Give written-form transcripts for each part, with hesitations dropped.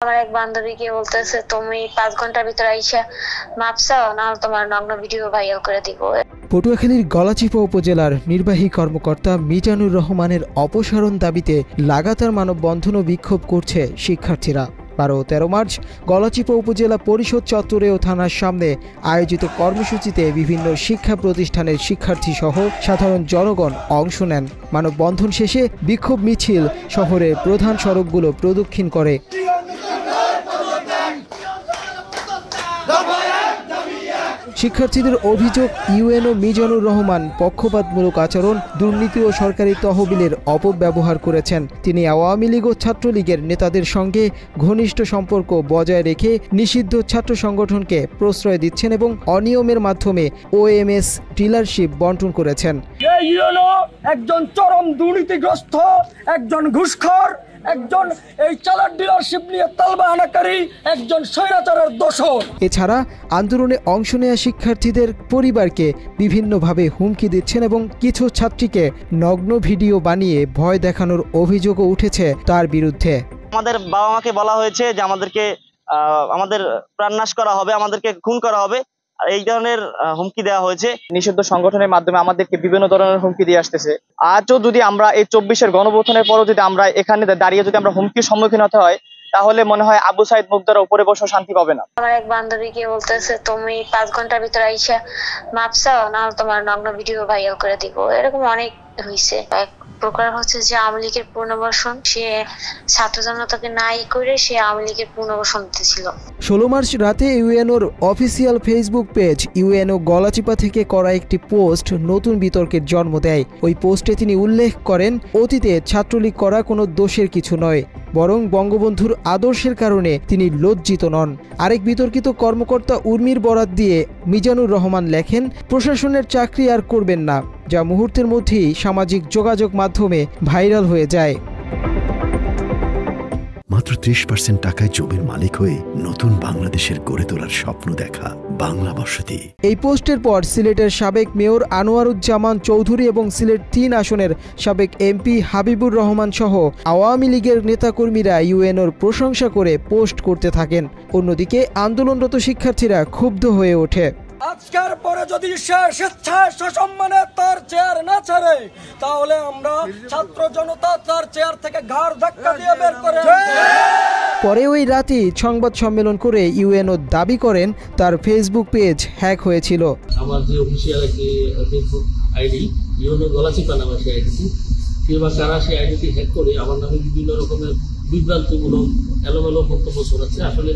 আমার এক বান্ধবীকে বলতেছে তুমি 5 ঘন্টার ভিতরে আইসা মাপ চাও, না তোমার নগ্ন ভিডিও ভাইরাল করে দিব। পটুয়াখালীর গলাচিপা উপজেলার নির্বাহী কর্মকর্তা মিজানুর রহমানের অপসারণ দাবিতে লাগাতার মানববন্ধন ও বিক্ষোভ করছে শিক্ষার্থীরা। 12-13 মার্চ গলাচিপা উপজেলা পরিষদ চত্বরে ও থানার সামনে আয়োজিত কর্মসূচিতে বিভিন্ন শিক্ষা প্রতিষ্ঠানের শিক্ষার্থী সহ সাধারণ জনগণ অংশ নেন। মানববন্ধন শেষে বিক্ষোভ মিছিল শহরের প্রধান সড়কগুলো প্রদক্ষিণ করে। শিক্ষার্থীদের অভিযোগ, ইউএনও মিজানুর রহমান পক্ষপাতমূলক আচরণ, দুর্নীতি ও সরকারি তহবিলের অপব্যবহার করেছেন। তিনি আওয়ামী লীগ ও ছাত্রলীগের নেতাদের সঙ্গে ঘনিষ্ঠ সম্পর্ক বজায় রেখে নিষিদ্ধ ছাত্র সংগঠনকে প্রশ্রয় দিচ্ছেন এবং অনিয়মের মাধ্যমে ওএমএস ডিলারশিপ বন্টন করেছেন। ইউএনও একজন চরম দুর্নীতিগ্রস্ত, একজন ঘুষখোর, একজন এই চালাক ডিলারশিপ নিয়ে তালবাহানাকারী, একজন স্বৈরাচারের দোষর। এছাড়া আন্দোলনে অংশ নেওয়া শিক্ষার্থীদের পরিবারকে বিভিন্নভাবে হুমকি দিচ্ছেন এবং কিছু ছাত্রীকে নগ্ন ভিডিও বানিয়ে ভয় দেখানোর অভিযোগও উঠেছে তার বিরুদ্ধে। আমাদের বাবা মাকে বলা হয়েছে যে আমাদের প্রাণনাশ করা হবে, আমাদেরকে খুন করা হবে, এই ধরনের হুমকি দেওয়া হয়েছে। নিষিদ্ধ সংগঠনের মাধ্যমে আমাদেরকে বিভিন্ন ধরনের হুমকি দিয়ে আসতেছে। আজও যদি আমরা এই 24-এর গণঅভ্যুত্থানের পরও যদি আমরা এখানে দাঁড়িয়ে যদি আমরা হুমকির সম্মুখীন হতে হয়, তাহলে মনে হয় আবু সাইদ মুগ্ধার উপরে বসে শান্তি পাবে না। আমার এক বান্ধবীকে বলতেছে তুমি 5 ঘন্টার ভিতরে আইসা মাপ চাও, না তোমার নগ্ন ভিডিও ভাইরাল করে দিব। এরকম অনেক হয়েছে। এক প্রকার হচ্ছে যে আওয়ামী লীগের পুনর্বাসন, সে ছাত্র জনতাকে নাই করে সে আওয়ামী লীগের পুনর্বাসন দিতেছিল। 16 মার্চ রাতে ইউএনওর official Facebook page UNO Galachipa থেকে করা একটি পোস্ট নতুন বিতর্কের জন্ম দেয়। ওই পোস্টে তিনি উল্লেখ করেন, অতীতে ছাত্রলীগ করা কোনো দোষের কিছু নয়, বরং বঙ্গবন্ধুর আদর্শের কারণে তিনি লজ্জিত নন। আরেক বিতর্কিত কর্মকর্তা উর্মির বরাত দিয়ে মিজানুর রহমান লেখেন, প্রশাসনের চাকরি আর করবেন না, যা মুহূর্তের মধ্যেই সামাজিক যোগাযোগ মাধ্যমে ভাইরাল হয়ে যায়। মাত্র 30% টাকায় জমির মালিক হয়ে নতুন বাংলাদেশের গড়ে তোলার স্বপ্ন দেখা বাংলা বসতি। এই পোস্টের পর সিলেটের সাবেক মেয়র আনোয়ারুজ্জামান চৌধুরী এবং সিলেট 3 আসনের সাবেক এমপি হাবিবুর রহমান সহ আওয়ামী লীগের নেতাকর্মীরা ইউএনওর প্রশংসা করে পোস্ট করতে থাকেন। অন্যদিকে আন্দোলনরত শিক্ষার্থীরা ক্ষুব্ধ হয়ে ওঠে। আজকের পরে যদি সে স্বেচ্ছায় সসম্মানে তার চেয়ার না ছাড়ে, তাহলে আমরা ছাত্র জনতা তার চেয়ার থেকে ঘাড় ধাক্কা দিয়ে বের করে। পরে ওই রাতেই সংবাদ সম্মেলন করে ইউএনও দাবি করেন তার ফেসবুক পেজ হ্যাক হয়েছিল। আমার যে অফিসিয়াল একটি ফেসবুক আইডি ইউএনও গলাচিপা নামে সেই আইডিটি, কেউ বা কারা সেই আইডিটি হ্যাক করে আমার নামে বিভিন্ন রকমের বিভ্রান্তিমূলক এলোমেলো বক্তব্য শোনাচ্ছে। আসলে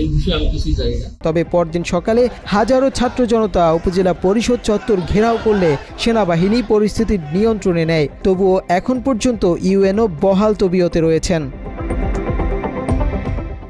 এই বিষয়ে আমি কিছুই জানি না। তবে পরদিন সকালে হাজারো ছাত্র জনতা উপজেলা পরিষদ চত্বর ঘেরাও করলে সেনাবাহিনী পরিস্থিতির নিয়ন্ত্রণে নেয়। তবুও এখন পর্যন্ত ইউএনও বহাল তবিয়তে রয়েছেন।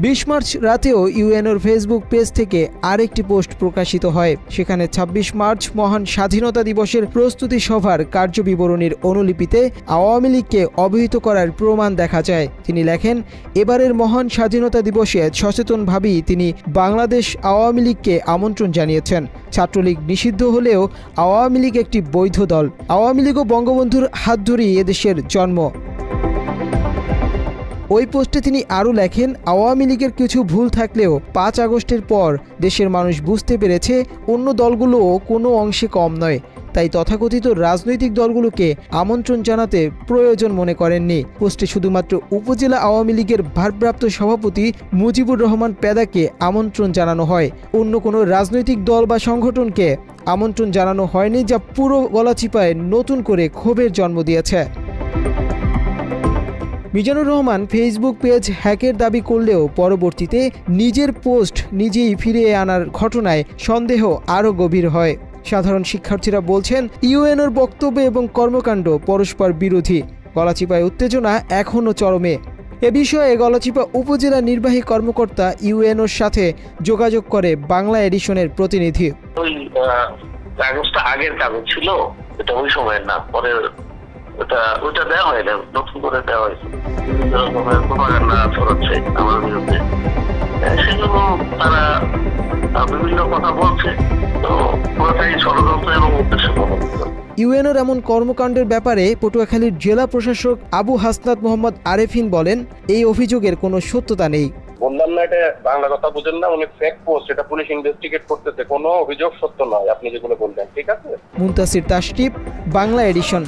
20 মার্চ রাতেও ইউএনওর ফেসবুক পেজ থেকে আরেকটি পোস্ট প্রকাশিত হয়। সেখানে 26 মার্চ মহান স্বাধীনতা দিবসের প্রস্তুতি সভার কার্যবিবরণীর অনুলিপিতে আওয়ামী লীগকে অবহিত করার প্রমাণ দেখা যায়। তিনি লেখেন, এবারের মহান স্বাধীনতা দিবসে সচেতনভাবেই তিনি বাংলাদেশ আওয়ামী লীগকে আমন্ত্রণ জানিয়েছেন। ছাত্রলীগ নিষিদ্ধ হলেও আওয়ামী লীগ একটি বৈধ দল। আওয়ামী লীগ ও বঙ্গবন্ধুর হাত ধরেই এদেশের জন্ম। ওই পোস্টে তিনি আরও লেখেন, আওয়ামী লীগের কিছু ভুল থাকলেও 5 আগস্টের পর দেশের মানুষ বুঝতে পেরেছে অন্য দলগুলোও কোনো অংশে কম নয়, তাই তথাকথিত রাজনৈতিক দলগুলোকে আমন্ত্রণ জানাতে প্রয়োজন মনে করেননি। পোস্টে শুধুমাত্র উপজেলা আওয়ামী লীগের ভারপ্রাপ্ত সভাপতি মুজিবুর রহমান পেদাকে আমন্ত্রণ জানানো হয়। অন্য কোনো রাজনৈতিক দল বা সংগঠনকে আমন্ত্রণ জানানো হয়নি, যা পুরো গলাচিপায় নতুন করে ক্ষোভের জন্ম দিয়েছে। মিজানুর রহমান ফেসবুক পেজ হ্যাকের দাবি করলেও পরবর্তীতে নিজের পোস্ট নিজেই ফিরিয়ে আনার ঘটনায় সন্দেহ আরও গভীর হয়। সাধারণ শিক্ষার্থীরা বলছেন, ইউএনওর বক্তব্য এবং কর্মকাণ্ড পরস্পর বিরোধী। গলাচিপায় উত্তেজনা এখনও চরমে। এ বিষয়ে গলাচিপা উপজেলা নির্বাহী কর্মকর্তা ইউএনওর সাথে যোগাযোগ করে বাংলা এডিশনের প্রতিনিধি। ওই কাগজটা আগের কাগজ ছিল, এটা ওই সময়ের না, পরে ওটা দেওয়া হয় না, নতুন করে দেওয়া হয়েছে। প্রোপাগান্ডা ছড়াচ্ছে আমার বিরুদ্ধে, সেজন্য তারা বিভিন্ন কথা বলছে। তো পুরোটাই ষড়যন্ত্র এবং উদ্দেশ্য। ইউএনওর এমন কর্মকাণ্ডের ব্যাপারে পটুয়াখালীর জেলা প্রশাসক আবু হাসনাত মোহাম্মদ আরেফিন বলেন, এই অভিযোগের কোনো সত্যতা নেই। বললাম না এটা বাংলা কথা বুঝেন না, উনি ফেক পোস্ট, এটা পুলিশ ইনভেস্টিগেট করতেছে, কোনো অভিযোগ সত্য নয় আপনি যেগুলো বললেন, ঠিক আছে? মুনতাসির তাশরিফ, বাংলা এডিশন।